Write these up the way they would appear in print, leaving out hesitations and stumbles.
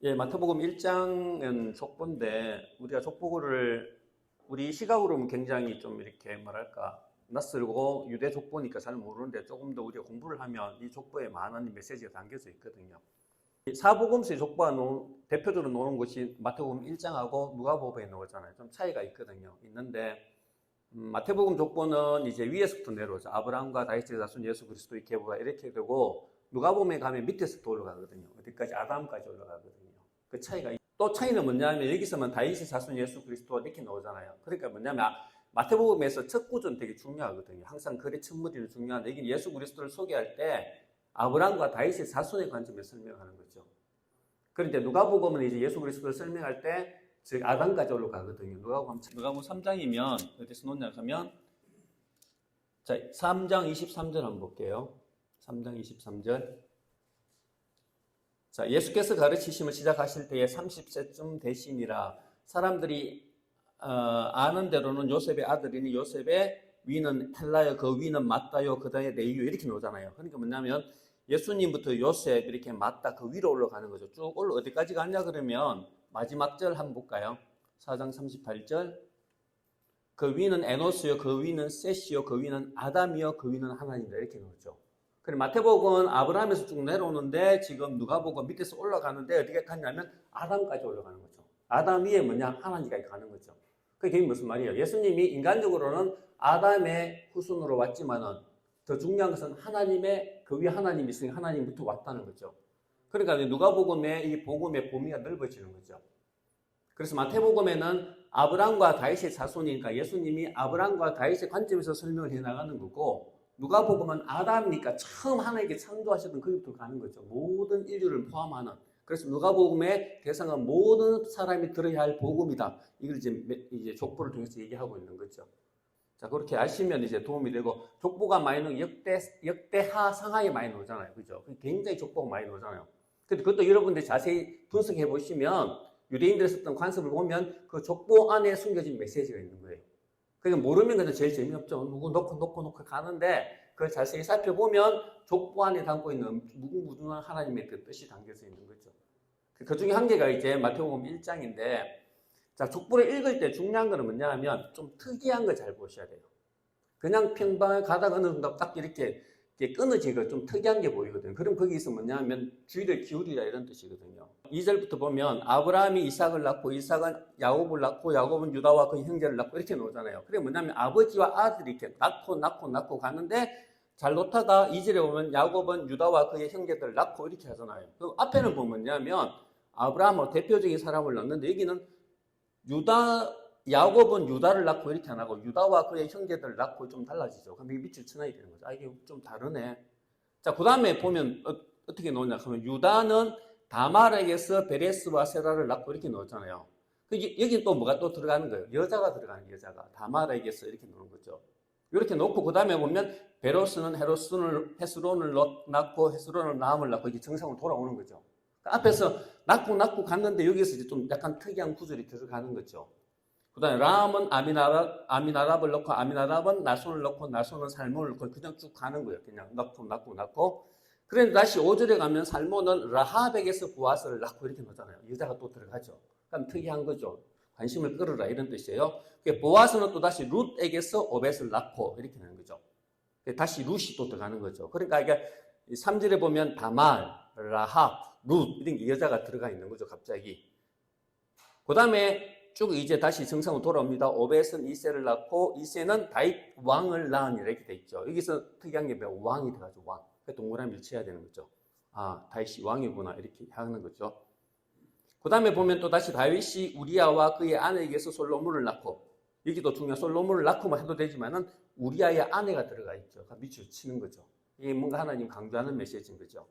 예, 마태복음 1장은 족보인데 우리가 족보를 우리 시각으로 보면 굉장히 좀 이렇게 뭐랄까 낯설고 유대 족보니까 잘 모르는데 조금 더 우리가 공부를 하면 이 족보에 많은 메시지가 담겨져 있거든요. 사복음서의 족보가 대표적으로 나오는 것이 마태복음 1장하고 누가복음에 나오잖아요. 좀 차이가 있거든요. 있는데 마태복음 족보는 이제 위에서부터 내려오죠. 아브라함과 다윗의 자손 예수 그리스도의 계보가 이렇게 되고 누가복음에 가면 밑에서부터 올라가거든요. 어디까지? 아담까지 올라가거든요. 그 차이가 또 차이는 뭐냐면 여기서만 다윗의 자손 예수 그리스도 이렇게 나오잖아요. 그러니까 뭐냐면 마태복음에서 첫 구조는 되게 중요하거든요. 항상 글의 첫머리는 중요한데 여기 예수 그리스도를 소개할 때 아브라함과 다윗의 자손의 관점에서 설명하는 거죠. 그런데 누가복음은 이제 예수 그리스도를 설명할 때 즉 아담까지 올라가거든요. 누가복음 3장이면 어디서 놓냐 하면 자 3장 23절 한번 볼게요. 3장 23절. 자, 예수께서 가르치심을 시작하실 때에 30세쯤 되시니라. 사람들이 아는 대로는 요셉의 아들이니 요셉의 위는 헬라요, 그 위는 맞다요, 그 다음에 레이요 이렇게 나오잖아요. 그러니까 뭐냐면 예수님부터 요셉 이렇게 맞다 그 위로 올라가는 거죠. 쭉 어디까지 가냐 그러면 마지막 절 한번 볼까요? 4장 38절. 그 위는 에노스요, 그 위는 셋이요, 그 위는 아담이요, 그 위는 하나님이다 이렇게 나오죠. 그리고 마태복음은 아브라함에서 쭉 내려오는데 지금 누가복음 밑에서 올라가는데 어디게 가냐면 아담까지 올라가는 거죠. 아담 위에 뭐냐? 하나님까지 가는 거죠. 그게 무슨 말이에요? 예수님이 인간적으로는 아담의 후손으로 왔지만은 더 중요한 것은 하나님의 그 위에 하나님이 있으니 하나님부터 왔다는 거죠. 그러니까 누가복음의 이 복음의 범위가 넓어지는 거죠. 그래서 마태복음에는 아브라함과 다윗의 자손이니까 예수님이 아브라함과 다윗의 관점에서 설명을 해나가는 거고 누가복음은 아담이니까 처음 하나님께 창조하셨던 거기부터 가는 거죠. 모든 인류를 포함하는. 그래서 누가복음의 대상은 모든 사람이 들어야 할 복음이다. 이걸 이제 족보를 통해서 얘기하고 있는 거죠. 자, 그렇게 아시면 이제 도움이 되고 족보가 많이 나오고 역대하 상하에 많이 나오잖아요. 그죠? 굉장히 족보가 많이 나오잖아요. 근데 그것도 여러분들이 자세히 분석해 보시면 유대인들이 썼던 관습을 보면 그 족보 안에 숨겨진 메시지가 있는 거예요. 그러니까 모르면 그래도 제일 재미없죠. 누구 놓고 가는데 그걸 자세히 살펴보면 족보 안에 담고 있는 무궁무진한 하나님의 그 뜻이 담겨져 있는 거죠. 그 중에 한 개가 이제 마태복음 1장인데 자, 족보를 읽을 때 중요한 거는 뭐냐 하면 좀 특이한 거 잘 보셔야 돼요. 그냥 평범하게 가다가 어느 정도 딱 이렇게 끊어지고 좀 특이한 게 보이거든요. 그럼 거기서 뭐냐 하면 주의를 기울이라 이런 뜻이거든요. 2절부터 보면 아브라함이 이삭을 낳고 이삭은 야곱을 낳고 야곱은 유다와 그 형제를 낳고 이렇게 나오잖아요. 그게 뭐냐면 아버지와 아들이 이렇게 낳고 가는데 잘 놓다가 2절에 보면 야곱은 유다와 그의 형제들을 낳고 이렇게 하잖아요. 그 앞에는 보면 뭐냐면 아브라함은 대표적인 사람을 낳는데 여기는 야곱은 유다를 낳고 이렇게 안 하고 유다와 그의 형제들을 낳고 좀 달라지죠. 그럼 이게 밑줄 쳐놔야 되는 거죠. 이게 좀 다르네. 자, 그 다음에 보면 어떻게 나오냐 하면 유다는 다말에게서 베레스와 세라를 낳고 이렇게 나오잖아요. 여기 또 뭐가 또 들어가는 거예요. 여자가 들어가는 거예요. 여자가 다말에게서 이렇게 나오는 거죠. 이렇게 놓고 그 다음에 보면 베로스는 헤스론을 낳고 헤스론을 나함을 낳고 이게 정상으로 돌아오는 거죠. 앞에서 낳고 갔는데 여기서 이제 좀 약간 특이한 구절이 들어가는 거죠. 그 다음에 람은 아미나답을 넣고 아미나답은 나손을 넣고 나손은 살몬을 넣고 그냥 쭉 가는 거예요. 그냥 넣고 그런데 다시 5절에 가면 살몬은 라합에게서 보아스를 낳고 이렇게 놓잖아요. 여자가 또 들어가죠. 그럼 특이한 거죠. 관심을 끌어라 이런 뜻이에요. 보아스는 또 다시 룻에게서 오벳을 낳고 이렇게 되는 거죠. 다시 룻이 또 들어가는 거죠. 그러니까 이게 3절에 보면 다말, 라합, 룻 이런 게 여자가 들어가 있는 거죠. 갑자기. 그 다음에 쭉 이제 다시 정상으로 돌아옵니다. 오벳은 이새를 낳고 이새는 다윗 왕을 낳으니 이렇게 돼 있죠. 여기서 특이한 게 뭐야? 왕이 돼가지고 왕. 동그라미를 쳐야 되는 거죠. 아, 다윗이 왕이구나 이렇게 하는 거죠. 그 다음에 보면 또 다시 다윗이 우리아와 그의 아내에게서 솔로몬을 낳고 여기도 중요한 솔로몬을 낳고만 해도 되지만은 우리아의 아내가 들어가 있죠. 밑줄 치는 거죠. 이게 뭔가 하나님 강조하는 메시지인 거죠.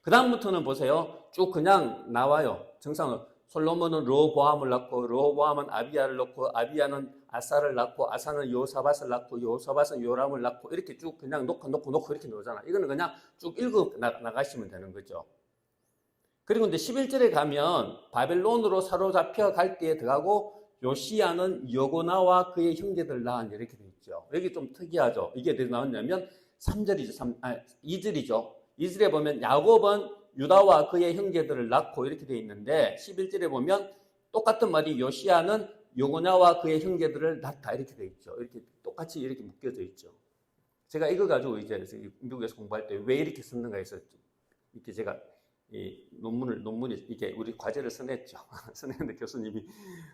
그 다음부터는 보세요. 쭉 그냥 나와요. 정상으로. 솔로몬은 르호보암을 낳고 르호보암은 아비야를 낳고 아비야는 아사를 낳고 아사는 여호사밧을 낳고 여호사밧은 요람을 낳고 이렇게 쭉 그냥 놓고 이렇게 나오잖아. 이거는 그냥 쭉 읽어 나가시면 되는 거죠. 그리고 이제 11절에 가면 바벨론으로 사로잡혀 갈 때에 들어가고 요시야는 여고나와 그의 형제들 낳은 이렇게 돼 있죠. 여기 좀 특이하죠. 이게 어디서 나왔냐면 2절이죠. 2절에 보면 야곱은 유다와 그의 형제들을 낳고 이렇게 되어 있는데 11절에 보면 똑같은 말이 요시야는 여고냐와 그의 형제들을 낳다 이렇게 되어 있죠. 이렇게 똑같이 이렇게 묶여져 있죠. 제가 이거 가지고 이제 미국에서 공부할 때 왜 이렇게 썼는가 해서 이렇게 제가 이 논문을 이렇게 우리 과제를 써냈죠. 써냈는데 교수님이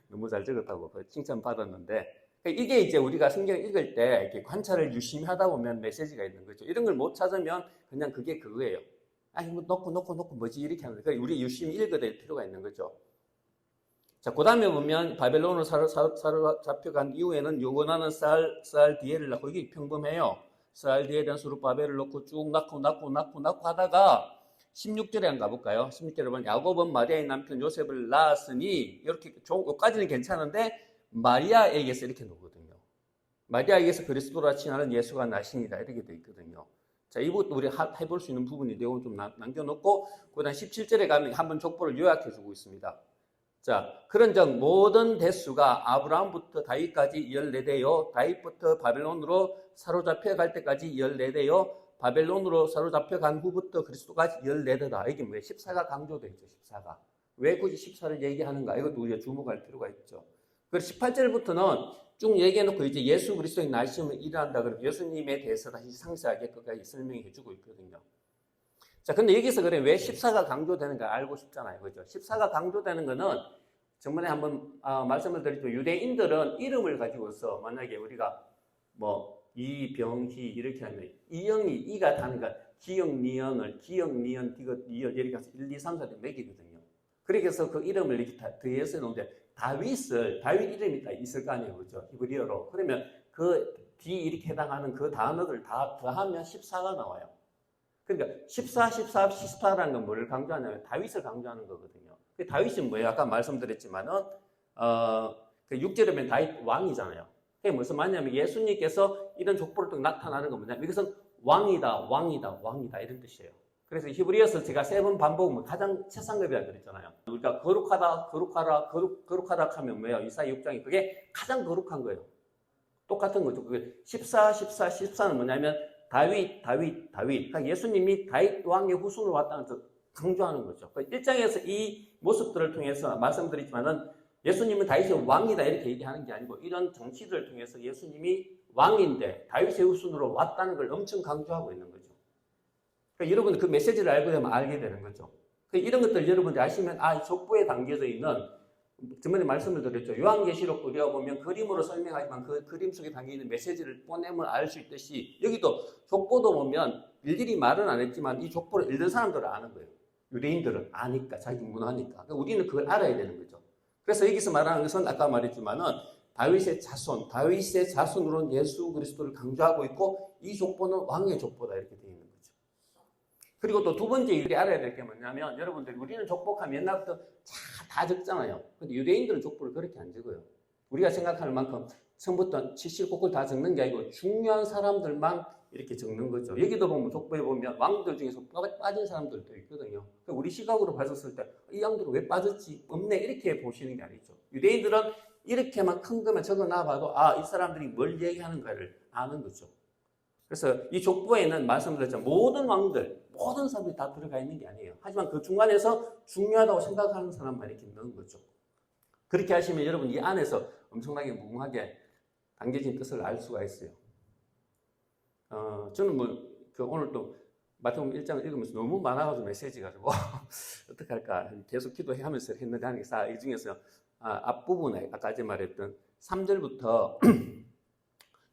너무 잘 적었다고 칭찬 받았는데 이게 이제 우리가 성경을 읽을 때 이렇게 관찰을 유심히 하다 보면 메시지가 있는 거죠. 이런 걸 못 찾으면 그냥 그게 그거예요. 아니 뭐 놓고 뭐지 이렇게 하는 거예요. 우리 유심히 읽어야 될 필요가 있는 거죠. 자, 그 다음에 보면 바벨론으로 사로잡혀간 이후에는 요거나는 스알디엘을 낳고 이게 평범해요. 스알디엘은 수룹바벨을 놓고 쭉 낳고 하다가 16절에 한번 가볼까요? 16절에 보면 야곱은 마리아의 남편 요셉을 낳았으니 이렇게 여기까지는 괜찮은데 마리아에게서 이렇게 나오거든요. 마리아에게서 그리스도라 칭하는 예수가 나시니라 이렇게 돼 있거든요. 자, 이것도 우리 해볼 수 있는 부분이 내용 좀 남겨놓고 그 다음 17절에 가면 한번 족보를 요약해주고 있습니다. 자, 그런즉 모든 대수가 아브라함부터 다윗까지 14대요. 다윗부터 바벨론으로 사로잡혀 갈 때까지 14대요. 바벨론으로 사로잡혀 간 후부터 그리스도까지 14대다. 이게 뭐예요? 14가 강조되어 있죠. 14가. 왜 굳이 14를 얘기하는가? 이것도 우리가 주목할 필요가 있죠. 그리고 18절부터는 쭉 얘기해놓고 이제 예수 그리스도의 나심을 일어난다. 그러면 예수님에 대해서 다시 상세하게 끝까지 설명해 주고 있거든요. 자, 근데 여기서 그래 왜 14가 강조되는가 알고 싶잖아요. 그죠? 14가 강조되는 거는 전번에 한번 말씀을 드렸죠. 유대인들은 이름을 가지고서 만약에 우리가 뭐 이병희 이렇게 하면 이영이 이가 다니까 기영 니언을 기영 니언 디귿 니언 이렇게 해서 1, 2, 3, 4대 매기거든요. 그래서 그 이름을 이렇게 더해서 놓는데 다윗 이름이 다 있을 거 아니에요. 그죠? 히브리어로. 그러면 그 D 이렇게 해당하는 그 단어들 다 더하면 14가 나와요. 그러니까 14라는 건 뭐를 강조하냐면 다윗을 강조하는 거거든요. 그 다윗은 뭐예요? 아까 말씀드렸지만은 그 6절에 보면 다윗 왕이잖아요. 그게 무슨 말이냐면 예수님께서 이런 족보를 또 나타나는 건 뭐냐면 이것은 왕이다 이런 뜻이에요. 그래서 히브리어서 제가 3번 반복하면 가장 최상급이라 그랬잖아요. 우리가 거룩하다 하면 뭐예요? 이사야 6장이 그게 가장 거룩한 거예요. 똑같은 거죠. 그게 14는 뭐냐면 다윗. 그러니까 예수님이 다윗 왕의 후손으로 왔다는 걸 강조하는 거죠. 1장에서 이 모습들을 통해서 말씀드리지만은 예수님은 다윗의 왕이다 이렇게 얘기하는 게 아니고 이런 정치들을 통해서 예수님이 왕인데 다윗의 후손으로 왔다는 걸 엄청 강조하고 있는 거죠. 그러니까 여러분 그 메시지를 알고 되면 알게 되는 거죠. 그러니까 이런 것들 여러분들이 아시면 족보에 담겨져 있는 전번에 말씀을 드렸죠. 요한계시록 우리가 보면 그림으로 설명하지만 그 그림 속에 담겨있는 메시지를 뽀내면 알 수 있듯이 여기도 족보도 보면 일일이 말은 안 했지만 이 족보를 읽는 사람들은 아는 거예요. 유대인들은 아니까 자기 문화니까. 그러니까 우리는 그걸 알아야 되는 거죠. 그래서 여기서 말하는 것은 아까 말했지만은 다윗의 자손으로는 예수 그리스도를 강조하고 있고 이 족보는 왕의 족보다 이렇게 되어 있는 거죠. 그리고 또 두 번째 일이 알아야 될 게 뭐냐면 여러분들 우리는 족보하면 옛날부터 다 적잖아요. 근데 유대인들은 족보를 그렇게 안 적어요. 우리가 생각하는 만큼 처음부터 칠실곡을 다 적는 게 아니고 중요한 사람들만 이렇게 적는 거죠. 여기도 보면 족보에 보면 왕들 중에서 빠진 사람들도 있거든요. 우리 시각으로 봤었을 때 이 왕들은 왜 빠졌지? 없네 이렇게 보시는 게 아니죠. 유대인들은 이렇게만 큰 것만 적어놔봐도 이 사람들이 뭘 얘기하는가를 아는 거죠. 그래서 이 족보에는 말씀드렸죠. 모든 왕들, 모든 사람들이 다 들어가 있는 게 아니에요. 하지만 그 중간에서 중요하다고 생각하는 사람만 이렇게 넣은 거죠. 그렇게 하시면 여러분 이 안에서 엄청나게 무궁하게 담겨진 뜻을 알 수가 있어요. 저는 오늘 또 마태복음 1장을 읽으면서 너무 많아가지고 메시지가 가지고 어떻게 할까 계속 기도하면서 했는데 이 중에서 앞부분에 아까 말했던 3절부터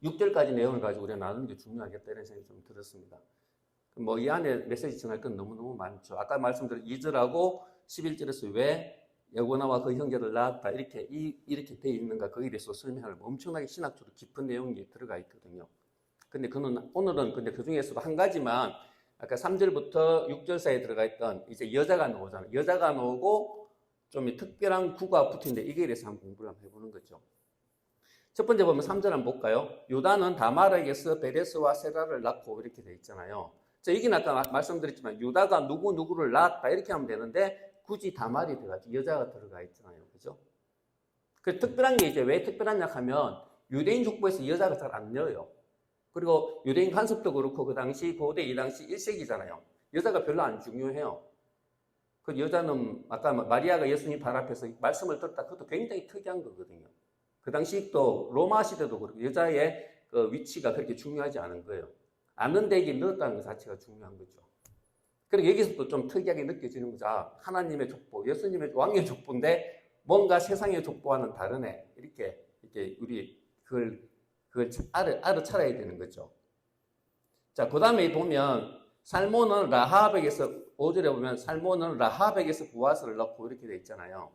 6절까지 내용을 가지고 우리가 나누는 게 중요하겠다 이런 생각이 좀 들었습니다. 이 안에 메시지 정할 건 너무너무 많죠. 아까 말씀드린 2절하고 11절에서 왜 여고나와 그 형제를 낳았다 이렇게 돼 있는가 거기에 대해서 설명을 엄청나게 신학적으로 깊은 내용이 들어가 있거든요. 근데 오늘은 그 중에서도 한 가지만 아까 3절부터 6절 사이에 들어가 있던 이제 여자가 나오잖아요. 여자가 나오고 좀 특별한 구가 붙는데 이게 대해서 한번 공부를 한번 해보는 거죠. 첫 번째 보면 3절 한번 볼까요? 유다는 다말에게서 베레스와 세라를 낳고 이렇게 돼 있잖아요. 자, 여기는 아까 말씀드렸지만 유다가 누구를 낳았다 이렇게 하면 되는데 굳이 다말이 들어가지 여자가 들어가 있잖아요. 그죠? 그 특별한 게 이제 왜 특별하냐 하면 유대인 족보에서 여자가 잘 안 넣어요. 그리고 유대인 관습도 그렇고 그 당시 고대 이 당시 1세기잖아요. 여자가 별로 안 중요해요. 그 여자는 아까 마리아가 예수님 발 앞에서 말씀을 들었다. 그것도 굉장히 특이한 거거든요. 그 당시 또 로마 시대도 그렇고 여자의 그 위치가 그렇게 중요하지 않은 거예요. 아는 데에게 넣었다는 것 자체가 중요한 거죠. 그리고 여기서 또 좀 특이하게 느껴지는 거죠. 하나님의 족보, 예수님의 왕의 족보인데 뭔가 세상의 족보와는 다르네. 이렇게 우리 그걸 알아차려야 되는 거죠. 자, 그 다음에 보면 살몬은 라합에게서 5절에 보면 살몬은 라합에게서 보아스를 낳고 이렇게 돼 있잖아요.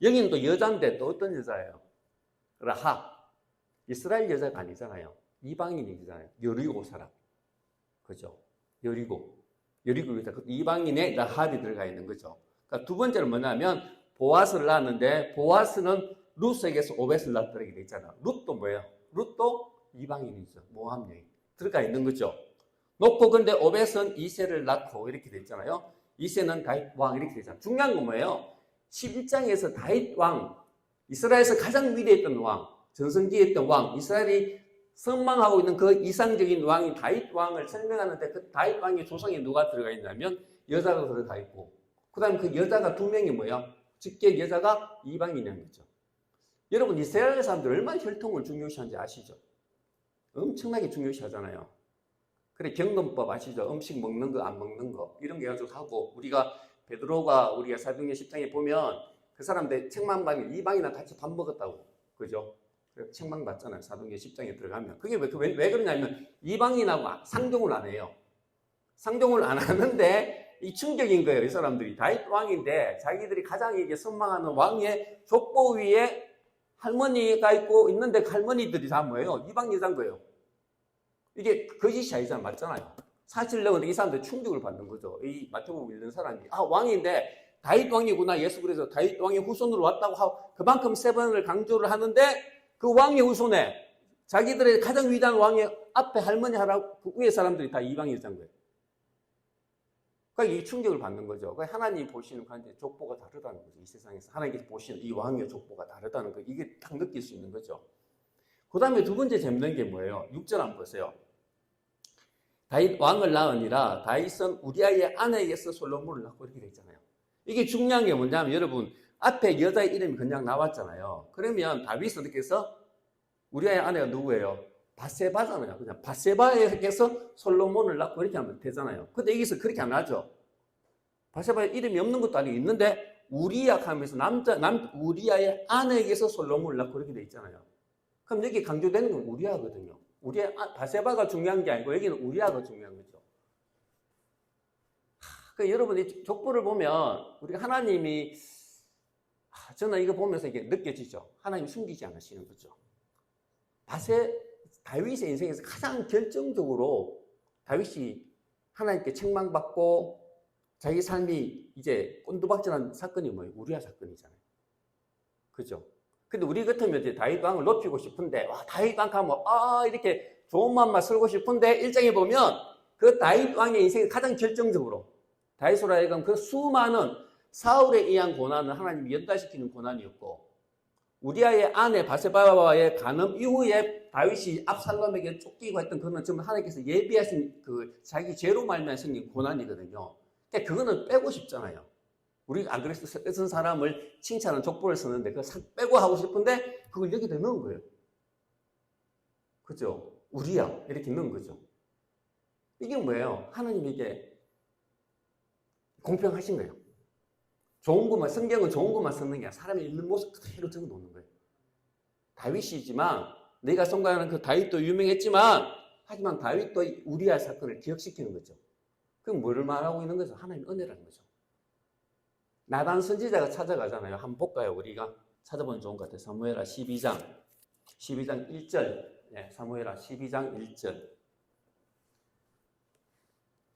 여기는 또 여자인데 또 어떤 여자예요? 라합. 이스라엘 여자가 아니잖아요. 이방인이잖아요. 여리고 사람. 그죠? 여리고 여자. 이방인의 라합이 들어가 있는 거죠. 그러니까 두 번째는 뭐냐면 보아스를 낳았는데 보아스는 룻에게서 오벳을 낳았다 이렇게 돼 있잖아요. 룻도 뭐예요? 룻도 이방인이죠. 모함 여인. 들어가 있는 거죠. 놓고 근데 오벳은 이새를 낳고 이렇게 돼 있잖아요. 이새는 다윗 왕 이렇게 되잖아요. 중요한 건 뭐예요? 11장에서 다윗 왕, 이스라엘에서 가장 위대했던 왕, 전성기에 있던 왕, 이스라엘이 선망하고 있는 그 이상적인 왕이 다윗 왕을 설명하는데 그 다윗 왕의 조상에 누가 들어가 있냐면 여자가 들어가 있고 그 다음에 그 여자가 두 명이 뭐야? 직계 여자가 이방인이라는 거죠. 여러분 이스라엘 사람들 얼마나 혈통을 중요시하는지 아시죠? 엄청나게 중요시하잖아요. 그래 경건법 아시죠? 음식 먹는 거 안 먹는 거 이런 게 가지고 하고 우리가 베드로가 우리가 사도행전 10장에 보면 그 사람들 책망받는 이방이나 같이 밥 먹었다고 그죠? 책망받잖아요. 사도행전 10장에 들어가면 그게 왜 그러냐면 이방인하고 상종을 안 해요. 상종을 안 하는데 이 충격인 거예요. 이 사람들이 다윗 왕인데 자기들이 가장 이게 선망하는 왕의 족보 위에 할머니가 있고 있는데 할머니들이 다 뭐예요? 이방 여자인 거예요. 이게 거짓이 아니잖아요. 맞잖아요. 사실은 이 사람들 충격을 받는 거죠. 이 마태복음 읽는 사람이 왕인데 다윗 왕이구나. 예수 그래서 다윗 왕의 후손으로 왔다고 하고 그만큼 세 번을 강조를 하는데 그 왕의 후손에 자기들의 가장 위대한 왕의 앞에 할머니 하라고 그 위에 사람들이 다 이방 여자인 거예요. 그러니까 이 충격을 받는 거죠. 그러니까 하나님 보시는 족보가 다르다는 거죠. 이 세상에서 하나님께서 보시는 이 왕의 족보가 다르다는 거 이게 딱 느낄 수 있는 거죠. 그 다음에 두 번째 재밌는 게 뭐예요? 6절 한번 보세요. 다윗 왕을 낳으니라 다윗은 우리아의 아내에게서 솔로몬을 낳고 이렇게 돼 있잖아요. 이게 중요한 게 뭐냐면 여러분 앞에 여자의 이름이 그냥 나왔잖아요. 그러면 다윗은 어떻게 해서 우리아의 아내가 누구예요? 바세바잖아요. 그냥 바세바에게서 솔로몬을 낳고 이렇게 하면 되잖아요. 근데 여기서 그렇게 안 하죠. 바세바에 이름이 없는 것도 아니고 있는데 우리아 하면서 우리아의 아내에게서 솔로몬을 낳고 이렇게 돼 있잖아요. 그럼 여기 강조되는 건 우리아거든요. 바세바가 중요한 게 아니고 여기는 우리아가 중요한 거죠. 그러니까 여러분 이 족보를 보면 우리 하나님이 저는 이거 보면서 이게 느껴지죠. 하나님 숨기지 않으시는 거죠. 다윗의 인생에서 가장 결정적으로 다윗이 하나님께 책망받고 자기 삶이 이제 꼰두박질한 사건이 뭐예요? 우리아 사건이잖아요. 그죠? 근데 우리 같으면 이제 다윗 왕을 높이고 싶은데, 다윗 왕 가면, 이렇게 좋은 마음만 쓸고 싶은데, 1장에 보면 그 다윗 왕의 인생이 가장 결정적으로, 다윗으로 하여금 그 수많은 사울에 의한 고난을 하나님이 연달시키는 고난이었고, 우리아의 아내 바세바와의 간음 이후에 다윗이 압살롬에게 쫓기고 했던 그거는 전부 하나님께서 예비하신 그 자기 죄로 말미암아 생긴 고난이거든요. 그러니까 그거는 빼고 싶잖아요. 우리가 안 그래서 쓴 사람을 칭찬하는 족보를 쓰는데 그거 빼고 하고 싶은데 그걸 여기다 넣은 거예요. 그죠? 우리야 이렇게 넣은 거죠. 이게 뭐예요? 하나님에게 공평하신 거예요. 좋은 것만, 성경은 좋은 것만 쓰는 게 아니라 사람의 있는 모습 그대로 적어 놓는 거예요. 다윗이지만 내가 선거하는 그 다윗도 유명했지만 하지만 다윗도 우리아 사건을 기억시키는 거죠. 그럼 뭐를 말하고 있는 거죠? 하나님의 은혜라는 거죠. 나단 선지자가 찾아가잖아요. 한번 볼까요? 우리가 찾아보면 좋은 것 같아요. 사무엘하 12장 1절. 네, 사무엘하 12장 1절.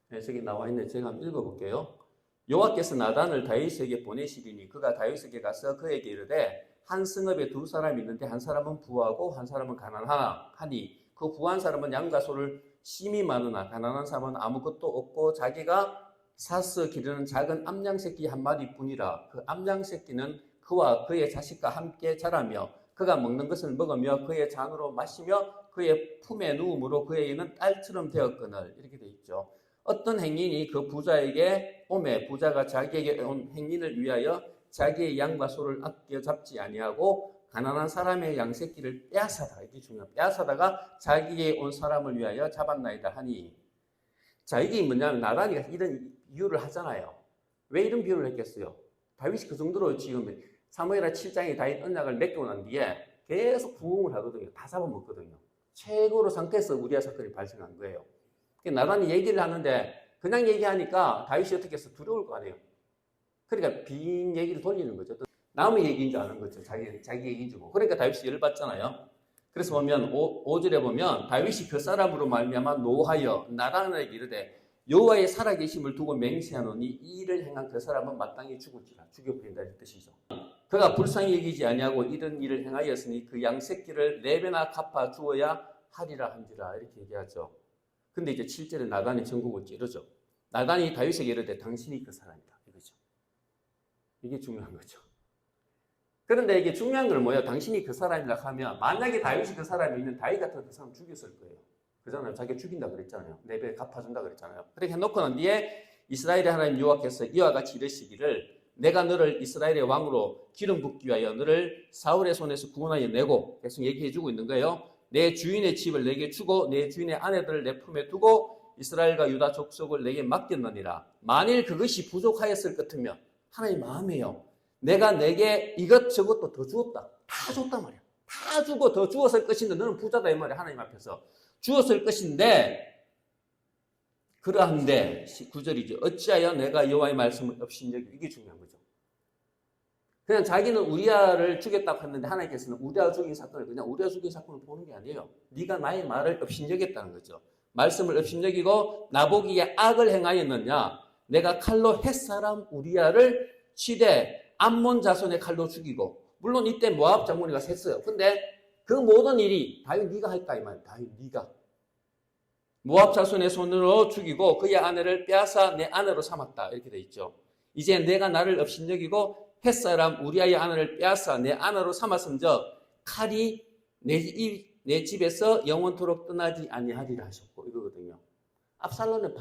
네, 저기 나와 있네. 제가 한번 읽어볼게요. 여호와께서 나단을 다윗에게 보내시리니 그가 다윗에게 가서 그에게 이르되 한 성읍에 두 사람이 있는데 한 사람은 부하고 한 사람은 가난하니 그 부한 사람은 양과 소를 심히 많으나 가난한 사람은 아무것도 없고 자기가 사서 기르는 작은 암양 새끼 한 마리뿐이라. 그 암양 새끼는 그와 그의 자식과 함께 자라며 그가 먹는 것을 먹으며 그의 잔으로 마시며 그의 품에 누움으로 그에게는 딸처럼 되었거늘. 이렇게 돼 있죠. 어떤 행인이 그 부자에게 오매 부자가 자기에게 온 행인을 위하여 자기의 양과 소를 아껴 잡지 아니하고 가난한 사람의 양새끼를 빼앗아다. 이게 중요합니다. 빼앗아다가 자기에게 온 사람을 위하여 잡았나이다 하니. 자, 이게 뭐냐면 나단이가 이런 비유를 하잖아요. 왜 이런 비유를 했겠어요? 다윗이 그 정도로 지금 사무엘하 7장에 다윗 언약을 맡기고 난 뒤에 계속 부흥을 하거든요. 다 잡아먹거든요. 최고로 상태에서 우리아 사건이 발생한 거예요. 나단이 얘기를 하는데 그냥 얘기하니까 다윗이 어떻게 해서 두려울 거 아니에요. 그러니까 빈 얘기를 돌리는 거죠. 남의 얘기인 줄 아는 거죠. 자기 얘기인 줄. 그러니까 다윗이 열을 받잖아요. 그래서 보면 5절에 보면 다윗이 그 사람으로 말미암아 노하여 나단에게 이르되 여호와의 살아계심을 두고 맹세하노니 이 일을 행한 그 사람은 마땅히 죽을지라. 죽여버린다 이 뜻이죠. 그가 불쌍히 여기지 아니하고 이런 일을 행하였으니 그 양새끼를 4배나 갚아 주어야 하리라 한지라. 이렇게 얘기하죠. 근데 이제 7절에 나단이 전국을 찌르죠. 나단이 다윗에게 이르되 당신이 그 사람이다. 이거죠. 이게 중요한 거죠. 그런데 이게 중요한 건 뭐예요? 당신이 그 사람이라 하면 만약에 다윗이 그 사람이면 다윗 같은 그 사람 죽였을 거예요. 그잖아요. 자기가 죽인다 그랬잖아요. 4배 갚아준다 그랬잖아요. 그렇게 해놓고 난 뒤에 이스라엘의 하나님 여호와께서 이와 같이 이르시기를 내가 너를 이스라엘의 왕으로 기름 붓기 위하여 너를 사울의 손에서 구원하여 내고 계속 얘기해 주고 있는 거예요. 내 주인의 집을 내게 주고 내 주인의 아내들을 내 품에 두고 이스라엘과 유다 족속을 내게 맡겼느니라. 만일 그것이 부족하였을 것 같으면 하나님 마음이에요. 내가 내게 이것저것도 더 주었다. 다 줬단 말이야. 다 주고 더 주었을 것인데 너는 부자다 이 말이야. 하나님 앞에서. 주었을 것인데 그러한데 9절이죠. 어찌하여 내가 여호와의 말씀을 업신여기고 이게 중요한 거죠. 그냥 자기는 우리아를 죽였다고 했는데 하나님께서는 우리아 죽인 사건을 그냥 우리아 죽인 사건을 보는 게 아니에요. 네가 나의 말을 업신여겼다는 거죠. 말씀을 업신여기고 나보기에 악을 행하였느냐. 내가 칼로 햇사람 우리아를 치되 암몬 자손의 칼로 죽이고 물론 이때 모압 장군이가 셌어요. 근데 그 모든 일이 다윗 네가 할까 이 말이야. 다윗 네가 모압 자손의 손으로 죽이고 그의 아내를 빼앗아 내 아내로 삼았다. 이렇게 돼 있죠. 이제 내가 나를 업신여기고 햇사람 우리아의 아내를 빼앗아 내 아내로 삼았음저 칼이 내 집에서 영원토록 떠나지 아니하리라 하셨고 이거거든요. 압살롬의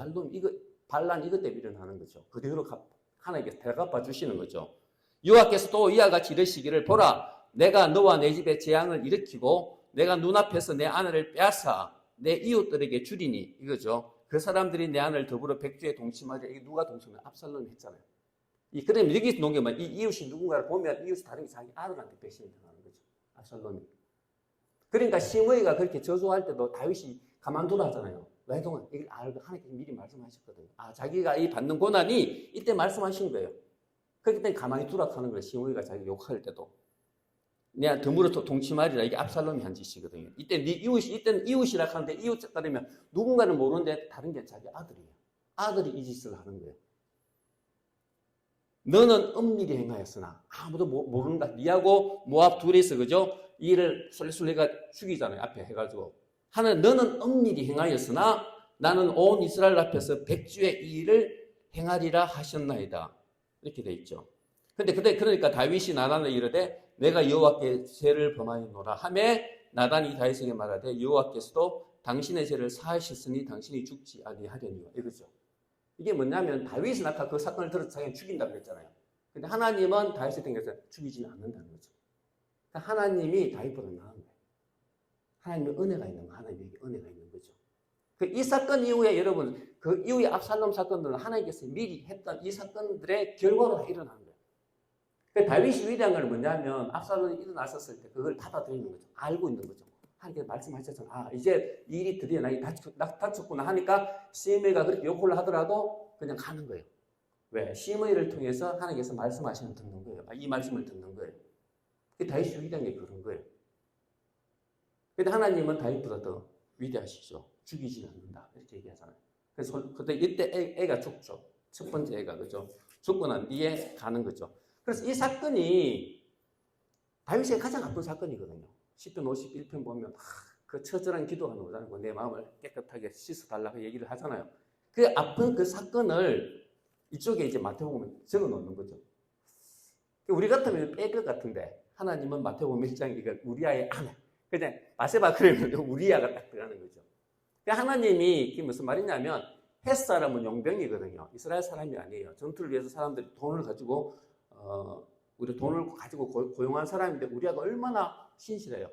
반란 이것 때문에 일어나는 거죠. 그대로 하나님께서 대갚아 주시는 거죠. 여호와께서 또 이와 같이 이르시기를 보라 내가 너와 내 집에 재앙을 일으키고 내가 눈앞에서 내 아내를 빼앗아 내 이웃들에게 주리니 이거죠. 그 사람들이 내 아내를 더불어 백주에 동침하리라. 이게 누가 동침해? 압살롬이 했잖아요. 그러면 여기 놓으면 이 이웃이 누군가를 보면 이웃이 다른 게 자기 아들한테 배신을 당하는 거죠. 압살롬이. 그러니까 시므이가 그렇게 저주할 때도 다윗이 가만두라 하잖아요. 왜 동안 이걸 알고 하나님께서 미리 말씀하셨거든요. 자기가 이 받는 고난이 이때 말씀하신 거예요. 그렇기 때문에 가만히 두라 하는 거예요. 시므이가 자기 욕할 때도. 내가 드물어 동침하리라. 이게 압살롬이 한 짓이거든요. 이때는 이웃이라 하는데 이웃이라 되면 누군가는 모르는데 다른 게 자기 아들이에요. 아들이 이 짓을 하는 거예요. 너는 은밀히 행하였으나 아무도 모른다. 니하고 모압 둘이서 그죠? 이 일을 술래가 죽이잖아요. 앞에 해가지고. 하나님 너는 은밀히 행하였으나 나는 온 이스라엘 앞에서 백주의 이 일을 행하리라 하셨나이다. 이렇게 돼 있죠. 그러니까 다윗이 나단을 이르되 내가 여호와께 죄를 범하였노라 하매 나단이 다윗에게 말하되 여호와께서도 당신의 죄를 사하셨으니 당신이 죽지 아니하려니와 이거죠. 이게 뭐냐면 다윗은 아까 그 사건을 들어서 자기는 죽인다고 그랬잖아요. 근데 하나님은 다윗을 땡겨서 죽이지 않는다는 거죠. 그러니까 하나님이 다윗보다 나은 거예요. 하나님의 은혜가 있는 거, 하나님에게 은혜가 있는 거죠. 이 사건 이후에 여러분 그 이후에 압살롬 사건들은 하나님께서 미리 했던 이 사건들의 결과로 다 일어난 거예요. 다윗이 위대한 건 뭐냐면 압살롬이 일어났었을 때 그걸 받아들이는 거죠. 알고 있는 거죠. 하나님께서 말씀하셨잖아요. 이제 이 일이 드디어 나에게 닥쳤구나 하니까 시므이가 그렇게 욕을 하더라도 그냥 가는 거예요. 왜? 시므이를 통해서 하나님께서 말씀하시면 듣는 거예요. 이 말씀을 듣는 거예요. 다윗이 위대한 게 그런 거예요. 근데 하나님은 다윗보다 더 위대하시죠. 죽이지 않는다. 이렇게 얘기하잖아요. 그래서 그때 이때 애가 죽죠. 첫 번째 애가 그죠. 죽고 난 뒤에 가는 거죠. 그래서 이 사건이 다윗의 가장 아픈 사건이거든요. 10편 51편 보면 그 처절한 기도하는 거잖아요. 내 마음을 깨끗하게 씻어달라고 얘기를 하잖아요. 그 아픈 그 사건을 이쪽에 이제 마태복음에 적어 놓는 거죠. 우리 같으면 뺄 것 같은데 하나님은 마태복음 1장 이거 우리아의 아내 그냥 바세바 그러면 우리아가 딱 들어가는 거죠. 하나님이 이게 무슨 말이냐면 헷 사람은 용병이거든요. 이스라엘 사람이 아니에요. 전투를 위해서 사람들이 돈을 가지고 우리 돈을 가지고 고용한 사람인데 우리가 얼마나 신실해요.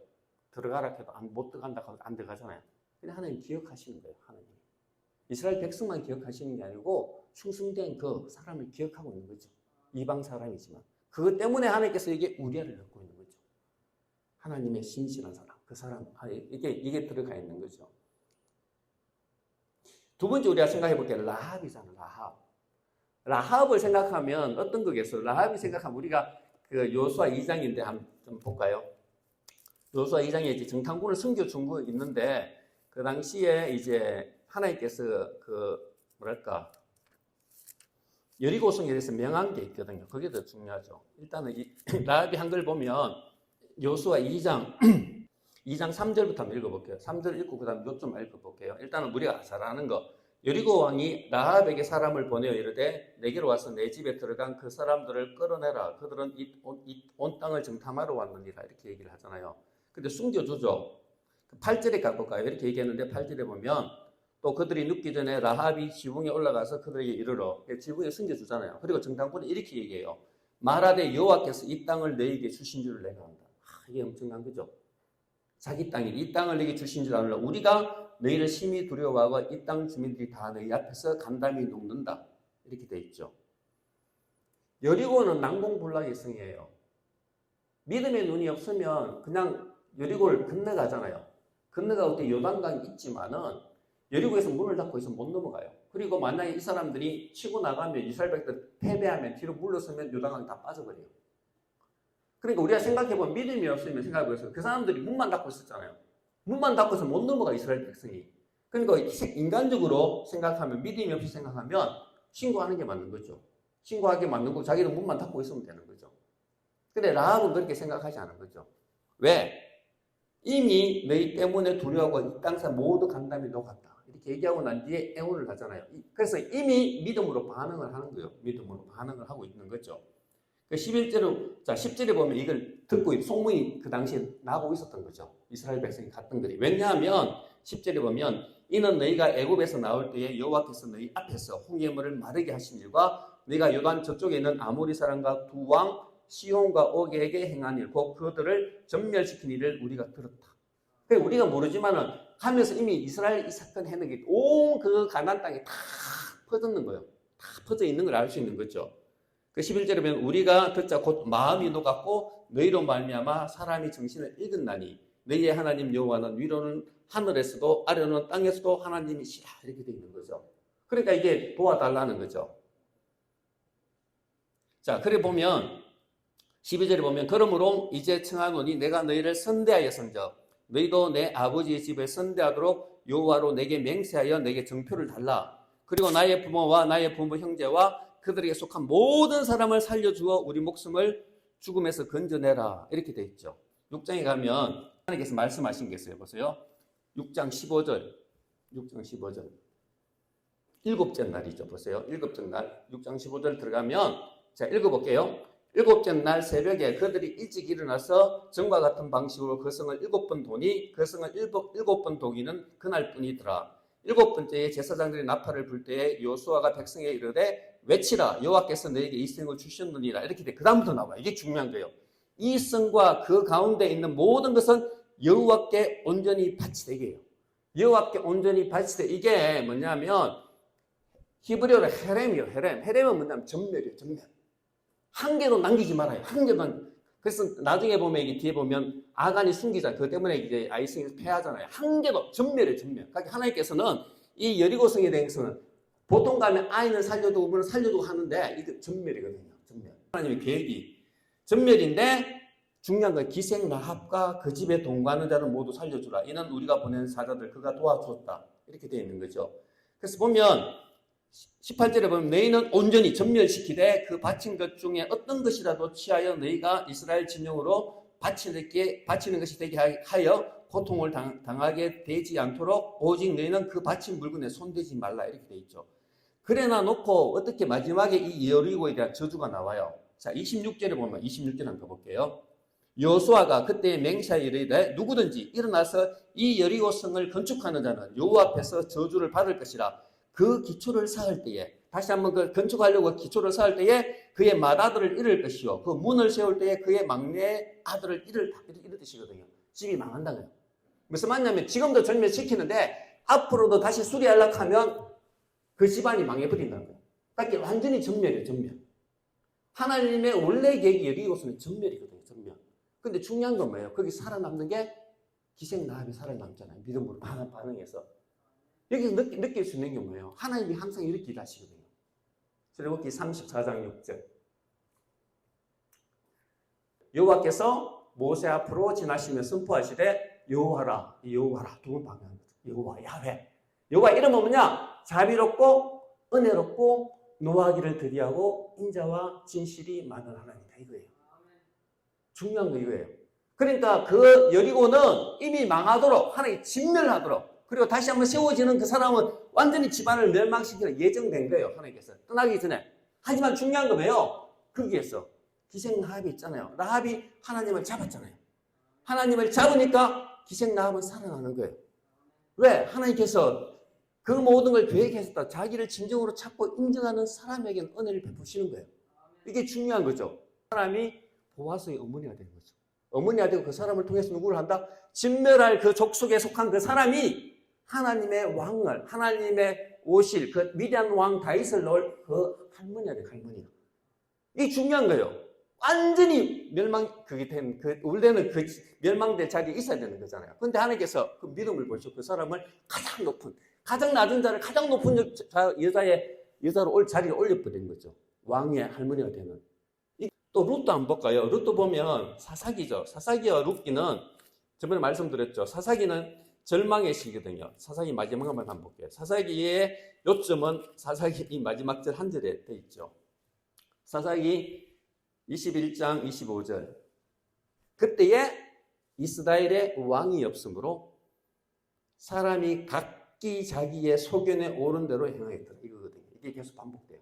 들어가라 해도 못 들어간다 해도 안 들어가잖아요. 근데 하나님 기억하시는 거예요. 하나님. 이스라엘 백성만 기억하시는 게 아니고 충성된 그 사람을 기억하고 있는 거죠. 이방 사람이지만. 그것 때문에 하나님께서 이게 우리아를 넣고 있는 거죠. 하나님의 신실한 사람. 그 사람. 이게 들어가 있는 거죠. 두 번째 우리가 생각해 볼게요. 라합이잖아. 라합을 생각하면 어떤 거겠어요? 라합이 생각하면 우리가 그 요수아 2장인데 한번 좀 볼까요? 요수아 2장에 이제 정탐꾼을 섬겨준 거 있는데 그 당시에 이제 하나님께서 여리고성에 대해서 명한 게 있거든요. 그게 더 중요하죠. 일단은 이 라합이 한 걸 보면 요수아 2장 3절부터 한번 읽어볼게요. 3절 읽고 그 다음 좀 읽어볼게요. 일단은 우리가 잘 아는 거. 여리고 왕이 라합에게 사람을 보내어 이르되 내게로 와서 내 집에 들어간 그 사람들을 끌어내라. 그들은 온 땅을 정탐하러 왔느니라. 이렇게 얘기를 하잖아요. 근데 숨겨주죠. 8절에 가볼까요? 이렇게 얘기했는데 8절에 보면 또 그들이 눕기 전에 라합이 지붕에 올라가서 그들에게 이르러 지붕에 숨겨주잖아요. 그리고 정탐꾼이 이렇게 얘기해요. 말하되 여호와께서 이 땅을 너희에게 주신 줄을 내가 안다. 이게 엄청난 거죠. 자기 땅이 이 땅을 너희에게 주신 줄 알라. 우리가 너희를 심히 두려워하고 이 땅 주민들이 다 너희 앞에서 간담이 녹는다. 이렇게 돼 있죠. 여리고는 난공불락의 성이에요. 믿음의 눈이 없으면 그냥 여리고를 건너가잖아요. 건너가고 또 요단강이 있지만은 여리고에서 문을 닫고 있으면 못 넘어가요. 그리고 만약에 이 사람들이 치고 나가면 이스라엘 백성들 패배하면 뒤로 물러서면 요단강이 다 빠져버려요. 그러니까 우리가 생각해보면 믿음이 없으면 생각해보세요. 그 사람들이 문만 닫고 있었잖아요. 문만 닫고서 못 넘어가 이스라엘 백성이. 그러니까 인간적으로 생각하면 믿음이 없이 생각하면 신고하는 게 맞는 거죠. 신고하게 맞는 거 자기는 문만 닫고 있으면 되는 거죠. 근데 라합은 그렇게 생각하지 않은 거죠. 왜? 이미 너희 때문에 두려워하고 이 땅사 모두 간담이 녹았다. 이렇게 얘기하고 난 뒤에 애원을 하잖아요. 그래서 이미 믿음으로 반응을 하는 거예요. 믿음으로 반응을 하고 있는 거죠. 11절로, 자, 10절에 보면 이걸 듣고 소문이 그 당시에 나고 있었던 거죠. 이스라엘 백성이 갔던 거리. 왜냐하면 10절에 보면 이는 너희가 애굽에서 나올 때에 여호와께서 너희 앞에서 홍해물을 마르게 하신 일과 너희가 요단 저쪽에 있는 아모리 사람과 두 왕 시온과 옥에게 행한 일, 곧 그들을 전멸시킨 일을 우리가 들었다. 그러니까 우리가 모르지만은 하면서 이미 이스라엘 이 사건 해는 게 온 그 가나안 땅에 다 퍼졌는 거예요. 다 퍼져 있는 걸 알 수 있는 거죠. 그 11절에 보면 우리가 듣자 곧 마음이 녹았고 너희로 말미암아 사람이 정신을 잃었나니 너희의 하나님 여호와는 위로는 하늘에서도 아래로는 땅에서도 하나님이시라. 이렇게 되어 있는 거죠. 그러니까 이게 도와달라는 거죠. 자, 그래 보면 12절에 보면 그러므로 이제 청하노니 내가 너희를 선대하였은즉 너희도 내 아버지의 집에 선대하도록 여호와로 내게 맹세하여 내게 정표를 달라. 그리고 나의 부모와 나의 부모 형제와 그들에게 속한 모든 사람을 살려주어 우리 목숨을 죽음에서 건져내라. 이렇게 돼 있죠. 6장에 가면 하나님께서 말씀하신 게 있어요. 보세요. 6장 15절. 6장 15절. 일곱째 날이죠. 보세요. 일곱째 날. 6장 15절 들어가면 자, 읽어볼게요. 일곱째 날 새벽에 그들이 일찍 일어나서 전과 같은 방식으로 그 성을 7번 도니 그 성을 7번 도기는 그날뿐이더라. 7번째에 제사장들이 나팔을 불 때에 여호수아가 백성에게 이르되 외치라 여호와께서 너에게 이 성을 주셨느니라. 이렇게 돼. 그 다음부터 나와요. 이게 중요한 거예요. 이 성과 그 가운데 있는 모든 것은 여호와께 온전히 바치되게 해요. 여호와께 온전히 바치되 이게 뭐냐면 히브리어로 헤렘이에요. 헤렘은 뭐냐면 전멸이에요. 전멸. 한 개도 남기지 말아요. 한 개도. 그래서 나중에 보면 이게 뒤에 보면 아간이 숨기잖아요. 그것 때문에 이제 아이성에서 패하잖아요. 한 개도 전멸이에요. 전멸. 그러니까 하나님께서는 이 여리고성에 대해서는 보통 가면 아이는 살려두고 물은 살려두고 하는데 이게 전멸이거든요. 전멸. 하나님의 계획이 전멸인데 중요한 건 기생 라합과 그 집에 동거하는 자를 모두 살려주라. 이는 우리가 보낸 사자들 그가 도와주었다. 이렇게 되어 있는 거죠. 그래서 보면 18절에 보면 너희는 온전히 전멸시키되 그 바친 것 중에 어떤 것이라도 취하여 너희가 이스라엘 진영으로 바치는 것이 되게 하여 고통을 당하게 되지 않도록 오직 너희는 그 바친 물건에 손대지 말라. 이렇게 되어 있죠. 그래나 놓고 어떻게 마지막에 이 여리고에 대한 저주가 나와요. 자, 26절에 보면 26절 한번 볼게요. 여호수아가 그때 맹세하여 이르되 누구든지 일어나서 이 여리고성을 건축하는 자는 여호와 앞에서 저주를 받을 것이라. 그 기초를 쌓을 때에 다시 한번 그 건축하려고 기초를 쌓을 때에 그의 맏아들을 잃을 것이요 그 문을 세울 때에 그의 막내 아들을 잃을 뜻이거든요. 집이 망한다는 거예요. 무슨 말이냐면 지금도 전멸시키는데 앞으로도 다시 수리하려고 하면 그 집안이 망해버린다는 거예요. 그러니까 완전히 전멸이에요. 전멸. 하나님의 원래 계획이 여기고서는 전멸이거든요. 전멸. 근데 중요한 건 뭐예요? 거기 살아남는 게 기생 라합이 살아남잖아요. 믿음으로 반응해서. 여기서 느낄 수 있는 게 뭐예요? 하나님이 항상 이렇게 일하시거든요. 출애굽기 34장 6절. 여호와께서 모세 앞으로 지나시며 선포하시되 여호와라, 여호와라. 두 번 반응하는 거죠. 여호와, 야훼. 여호와 이름은 뭐냐? 자비롭고 은혜롭고 노하기를 더디하고 인자와 진실이 많은 하나님이다 이거예요. 중요한 거 이거예요. 그러니까 그 여리고는 이미 망하도록 하나님이 진멸하도록 그리고 다시 한번 세워지는 그 사람은 완전히 집안을 멸망시키는 예정된 거예요. 하나님께서 떠나기 전에. 하지만 중요한 건 뭐예요? 거기에서 기생 라합이 있잖아요. 라합이 하나님을 잡았잖아요. 하나님을 잡으니까 기생 라합은 살아나는 거예요. 왜? 하나님께서 그 모든 걸 계획했었다. 자기를 진정으로 찾고 인정하는 사람에게는 은혜를 베푸시는 거예요. 이게 중요한 거죠. 사람이 보아스의 어머니가 되는 거죠. 어머니가 되고 그 사람을 통해서 누구를 한다? 진멸할 그 족속에 속한 그 사람이 하나님의 왕을, 하나님의 오실 그 미디안 왕 다윗을 넣을 그 할머니가 돼요. 할머니가. 이게 중요한 거예요. 완전히 원래는 그 멸망될 자리에 있어야 되는 거잖아요. 그런데 하나님께서 그 믿음을 보시고 그 사람을 가장 낮은 자를 가장 높은 여자로 자리에 올려버린 거죠. 왕의 할머니가 되는. 또 룻도 한번 볼까요? 룻도 보면 사사기죠. 사사기와 룻기는 저번에 말씀드렸죠. 사사기는 절망의 시거든요. 사사기 마지막 한번 볼게요. 사사기의 요점은 사사기 이 마지막 절 한 절에 돼 있죠. 사사기 21장 25절. 그때에 이스라엘의 왕이 없으므로 사람이 각기 자기의 소견에 오른 대로 행하였더라. 이거거든요. 이게 계속 반복돼요.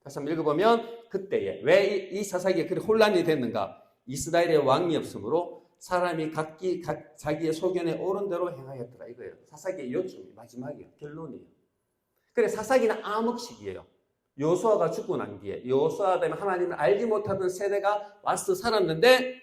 다시 한번 읽어보면 그때에 왜 이 사사기가 그렇게 혼란이 됐는가? 이스라엘의 왕이 없으므로 사람이 각기 자기의 소견에 오른 대로 행하였더라. 이거예요. 사사기의 요점이 마지막이에요. 결론이에요. 그래 사사기는 암흑시기예요. 여호수아가 죽고 난 뒤에 여호수아 때문에 하나님을 알지 못하던 세대가 와서 살았는데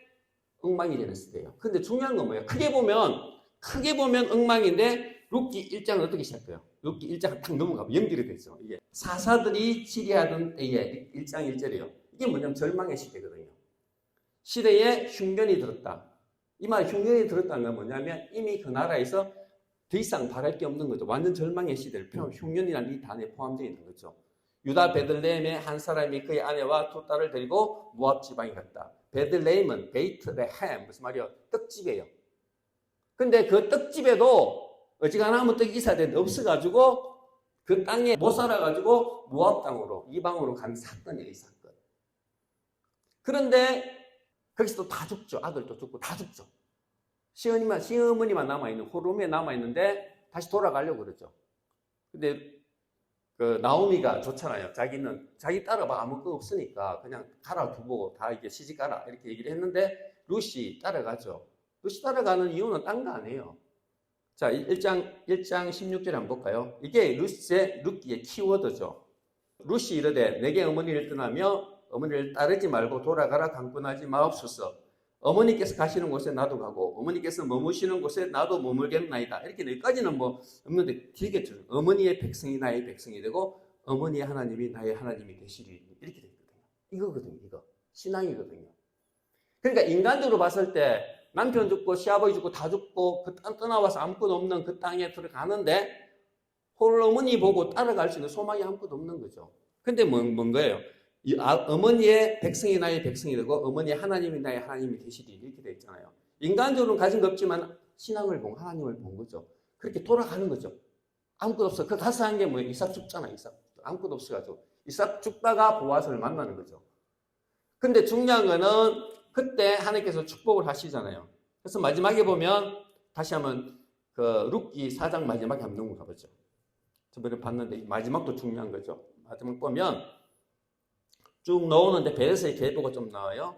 엉망이 되는 시대예요. 근데 중요한 건 뭐예요? 크게 보면 엉망인데 룻기 1장은 어떻게 시작해요? 룻기 1장 딱 넘어가면 연결이 되죠. 이게 사사들이 치리하던 때에 1장 1절이에요. 이게 뭐냐면 절망의 시대거든요. 시대에 흉년이 들었다. 이 말 흉년이 들었다는 건 뭐냐면 이미 그 나라에서 더 이상 바랄 게 없는 거죠. 완전 절망의 시대를 표현하면 흉년이라는 이 단어에 포함되어 있는 거죠. 유다 베들레헴의 한 사람이 그의 아내와 두 딸을 데리고 모압 지방에 갔다. 베들레헴은 베이트레헴 무슨 말이요? 떡집이에요. 근데 그 떡집에도 어지간하면 떡이 있어야 되는데 없어가지고 그 땅에 못 살아가지고 모압 땅으로 이방으로 간 사건이에요. 이 사건. 그런데 거기서도 다 죽죠. 아들도 죽고 다 죽죠. 시어머니만 남아있는 호르몬에 남아있는데 다시 돌아가려고 그러죠. 근데 그 나오미가 좋잖아요. 자기는 자기 딸은 막 아무것도 없으니까 그냥 갈아두고 다 이게 시집 가라 이렇게 얘기를 했는데 룻이 따라가죠. 룻이 따라가는 이유는 딴 거 아니에요. 자, 1장 16절에 한번 볼까요? 이게 룻기의 키워드죠. 룻이 이르되 내게 어머니를 떠나며 어머니를 따르지 말고 돌아가라 강권하지 마옵소서. 어머니께서 가시는 곳에 나도 가고 어머니께서 머무시는 곳에 나도 머물겠나이다. 이렇게 여기까지는 뭐 없는데 길겠죠. 어머니의 백성이 나의 백성이 되고 어머니의 하나님이 나의 하나님이 되시리. 이렇게 되거든요. 이거거든요. 이거. 신앙이거든요. 그러니까 인간적으로 봤을 때 남편 죽고 시아버지 죽고 다 죽고 그 땅 떠나와서 아무것도 없는 그 땅에 들어가는데 홀어머니 보고 따라갈 수 있는 소망이 아무것도 없는 거죠. 근데 뭔 거예요? 어머니의 백성이 나의 백성이 되고 어머니의 하나님이 나의 하나님이 되시리 이렇게 되어 있잖아요. 인간적으로는 가진 거 없지만 신앙을 본 하나님을 본 거죠. 그렇게 돌아가는 거죠. 아무것도 없어. 그 가서 한 게 뭐예요? 이삭 죽잖아. 이삭 아무것도 없어가지고 이삭 죽다가 보아스를 만나는 거죠. 근데 중요한 거는 그때 하나님께서 축복을 하시잖아요. 그래서 마지막에 보면 다시 한번 그 룻기 4장 마지막에 한번 넘어가 보죠. 저번에 봤는데 마지막도 중요한 거죠. 마지막 보면 쭉 나오는데 베레스의 계보가 좀 나와요.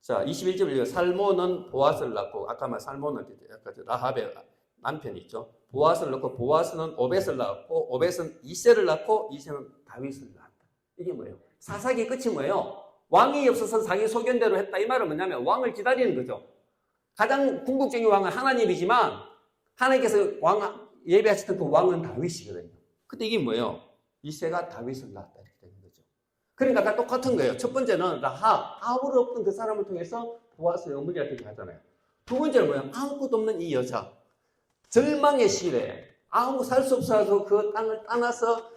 자, 21절 살모는 보아스를 낳고 아까 말 살모는 아까 라합의 남편이 있죠. 보아스를 낳고 보아스는 오벳을 낳았고 오벳은 이새를 낳고 이새는 다윗을 낳았다. 이게 뭐예요? 사사기 끝이 뭐예요? 왕이 없어서 자기 소견대로 했다. 이 말은 뭐냐면 왕을 기다리는 거죠. 가장 궁극적인 왕은 하나님이지만 하나님께서 왕 예배하셨던 그 왕은 다윗이거든요. 근데 이게 뭐예요? 이새가 다윗을 낳았다 이렇게 되는 거죠. 그러니까 다 똑같은 거예요. 첫 번째는 라합, 아무도 없던 그 사람을 통해서 보아스의 어머니가 되게 하잖아요. 두 번째는 뭐예요? 아무것도 없는 이 여자. 절망의 시대에 아무 살 수 없어서 그 땅을 떠나서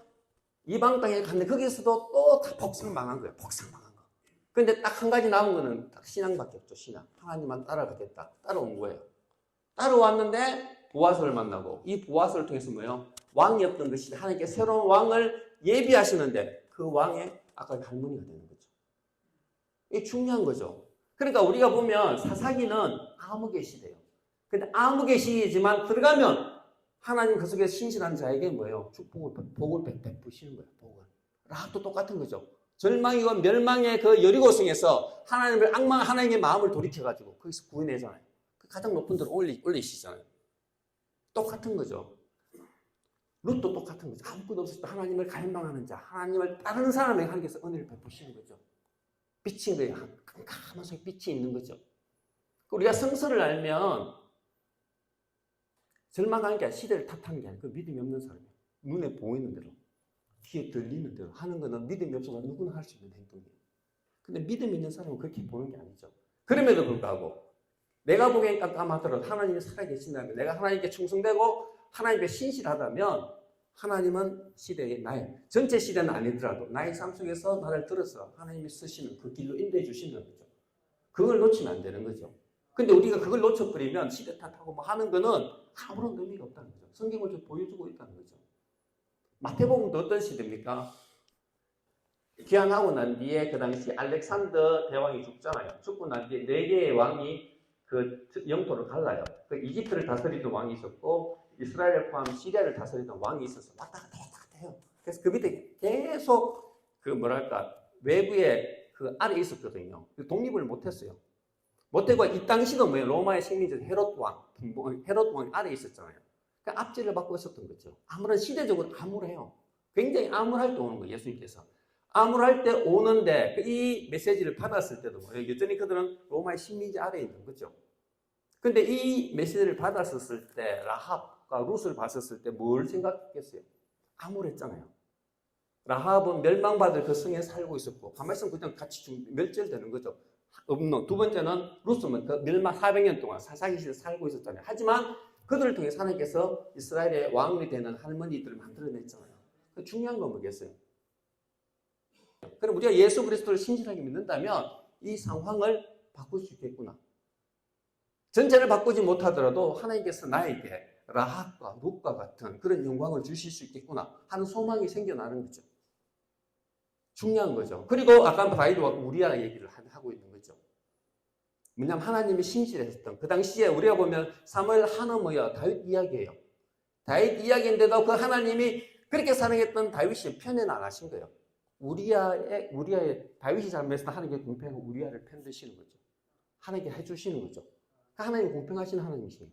이방 땅에 갔는데 거기서도 또 다 복상망한 거예요. 복상망한 거. 근데 딱 한 가지 남은 거는 딱 신앙밖에 없죠. 신앙. 하나님만 따라가겠다. 따라온 거예요. 따라왔는데 보아스를 만나고 이 보아스를 통해서 뭐예요? 왕이 없던 그 시대 하나님께 새로운 왕을 예비하시는데 그 왕의 아까 할머니가 되는 거죠. 이게 중요한 거죠. 그러니까 우리가 보면 사사기는 암흑의 시대예요. 근데 암흑의 시기지만 들어가면 하나님 그 속에 신실한 자에게 뭐예요? 축복을, 복을 베푸시는 거예요. 복을. 라합도 똑같은 거죠. 절망이고 멸망의 그 여리고성에서 하나님을 악망 하나님의 마음을 돌이켜가지고 거기서 구해내잖아요. 그 가장 높은 데로 올리시잖아요. 똑같은 거죠. 룻도 똑같은 거죠. 아무것도 없을 때 하나님을 갈망하는 자, 하나님을 따르는 사람에게 하나님께서 은혜를 베푸시는 거죠. 빛인 거예요. 깜깜한 속에 빛이 있는 거죠. 우리가 성서를 알면 절망하는 게 아니라 시대를 탓하는 게 아니라 그 믿음이 없는 사람이에요. 눈에 보이는 대로, 귀에 들리는 대로 하는 거는 믿음이 없어서 누구나 할 수 있는 행동이에요. 근데 믿음이 있는 사람은 그렇게 보는 게 아니죠. 그럼에도 불구하고 내가 보기엔 깜깜하더라도 하나님이 살아계신다면 내가 하나님께 충성되고 하나님께 신실하다면 하나님은 시대에 나의 전체 시대는 아니더라도 나의 삶 속에서 나를 들어서 하나님이 쓰시는 그 길로 인도해 주시는 거죠. 그걸 놓치면 안 되는 거죠. 근데 우리가 그걸 놓쳐버리면 시대 탓하고 뭐 하는 거는 아무런 의미가 없다는 거죠. 성경을 좀 보여주고 있다는 거죠. 마태복음도 어떤 시대입니까? 귀환하고 난 뒤에 그 당시 알렉산더 대왕이 죽잖아요. 죽고 난 뒤에 4개의 왕이 그 영토를 갈라요. 그 이집트를 다스리던 왕이 있었고 이스라엘을 포함 시리아를 다스리던 왕이 있어서 왔다 갔다 해요. 그래서 그 밑에 계속 그 뭐랄까 외부에 그 아래에 있었거든요. 독립을 못했어요. 못하고 이 당시도 뭐예요? 로마의 식민지 헤롯 왕 아래에 있었잖아요. 그러니까 압제를 받고 있었던 거죠. 아무런 시대적으로 암울해요. 굉장히 암울할 때 오는 거예요. 예수님께서. 암울할 때 오는데 이 메시지를 받았을 때도 뭐예요? 여전히 그들은 로마의 식민지 아래에 있는 거죠. 근데 이 메시지를 받았을 때 라합과 룻을 봤었을 때 뭘 생각했겠어요? 암울했잖아요. 라합은 멸망받을 그 성에 살고 있었고 가만히 있으면 그냥 같이 멸절되는 거죠. 없는. 두 번째는 룻은 그 멸망 400년 동안 사사기 시대에 살고 있었잖아요. 하지만 그들을 통해 하나님께서 이스라엘의 왕이 되는 할머니들을 만들어냈잖아요. 중요한 건 뭐겠어요? 그럼 우리가 예수 그리스도를 신실하게 믿는다면 이 상황을 바꿀 수 있겠구나. 전체를 바꾸지 못하더라도 하나님께서 나에게 라합과 룻과 같은 그런 영광을 주실 수 있겠구나 하는 소망이 생겨나는 거죠. 중요한 거죠. 그리고 아까 다윗과 우리아 얘기를 하고 있는 거죠. 왜냐하면 하나님이 신실했던 그 당시에 우리가 보면 사무엘 하는 뭐야 다윗 이야기예요. 다윗 이야기인데도 그 하나님이 그렇게 사랑했던 다윗이 편애는 안 하신 거예요. 우리아의 다윗이 잘못해서 하나님께 공평하고 우리아를 편드시는 거죠. 하나님께 해주시는 거죠. 하나님 공평하신 하나님이시에요.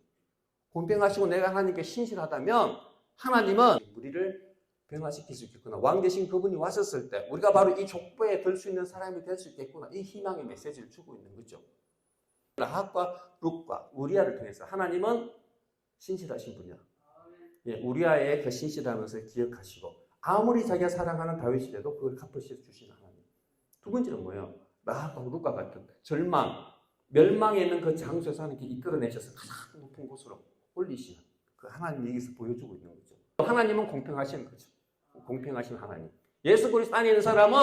공평하시고 내가 하나님께 신실하다면 하나님은 우리를 변화시킬 수 있겠구나. 왕 대신 그분이 왔었을 때 우리가 바로 이 족보에 들 수 있는 사람이 될 수 있겠구나. 이 희망의 메시지를 주고 있는 거죠. 라합과 룻과 우리아를 통해서 하나님은 신실하신 분이야. 예, 우리아의 그 신실하면서 기억하시고 아무리 자기가 사랑하는 다윗이라도 그걸 갚으셔 주시는 하나님. 두 번째는 뭐예요? 라합과 룻과 같은 절망, 멸망에 있는 그 장소에서 하나님께 이끌어내셔서 가장 높은 곳으로 올리시는 그 하나님 얘기에서 보여주고 있는 거죠. 하나님은 공평하신 거죠. 공평하신 하나님. 예수 그리스도 안에 있는 사람은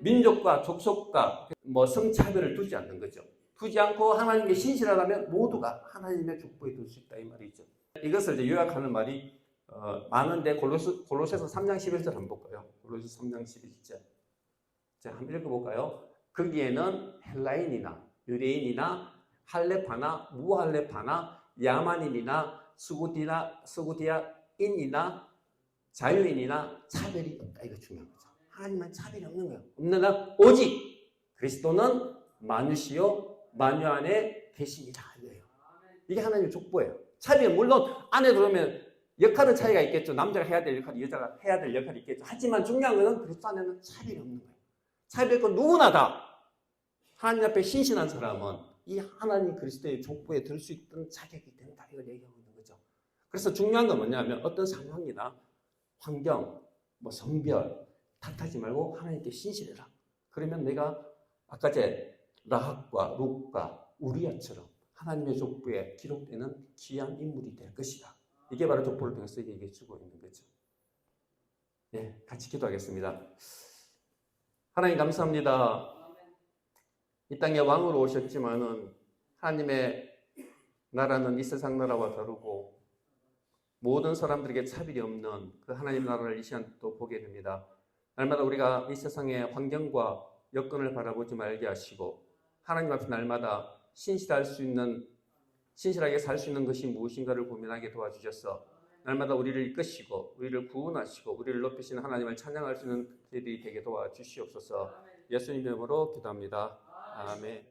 민족과 족속과 뭐 성차별을 두지 않는 거죠. 두지 않고 하나님께 신실하다면 모두가 하나님의 족보에 들 수 있다 이 말이죠. 이것을 이제 요약하는 말이 많은데 골로새서 3장 11절 한번 볼까요? 골로새서 3장 11절. 자, 한번 읽어볼까요? 거기에는 헬라인이나 유대인이나 할레파나 무할레파나 야만인이나 스구디아인이나 자유인이나 차별이 없다. 이거 중요한 거죠. 하나님은 차별이 없는 거예요. 없는가? 오직 그리스도는 만유시요 만유 안에 계십니다. 이게 하나님의 족보예요. 차별은 물론 안에 들어오면 역할은 차이가 있겠죠. 남자가 해야 될 역할이 여자가 해야 될 역할이 있겠죠. 하지만 중요한 것은 그리스도 안에는 차별이 없는 거예요. 차별이 없고 누구나 다 하나님 앞에 신실한 사람은 이 하나님 그리스도의 족보에 들 수 있던 자격이 된다. 이걸 얘기하고 있는 거죠. 그래서 중요한 건 뭐냐면 어떤 상황이나 환경, 성별 탓하지 말고 하나님께 신실해라. 그러면 내가 아까 제 라합과 룻과 우리아처럼 하나님의 족보에 기록되는 귀한 인물이 될 것이다. 이게 바로 족보를 통해서 얘기해 주고 있는 거죠. 네, 같이 기도하겠습니다. 하나님 감사합니다. 이 땅에 왕으로 오셨지만은 하나님의 나라는 이 세상 나라와 다르고 모든 사람들에게 차별이 없는 그 하나님 나라를 이 시간 또 보게 됩니다. 날마다 우리가 이 세상의 환경과 여건을 바라보지 말게 하시고 하나님 앞에 날마다 신실하게 살 수 있는 것이 무엇인가를 고민하게 도와주셔서 날마다 우리를 이끄시고 우리를 구원하시고 우리를 높이시는 하나님을 찬양할 수 있는 저희들이 되게 도와주시옵소서. 예수님 이름으로 기도합니다. 아멘.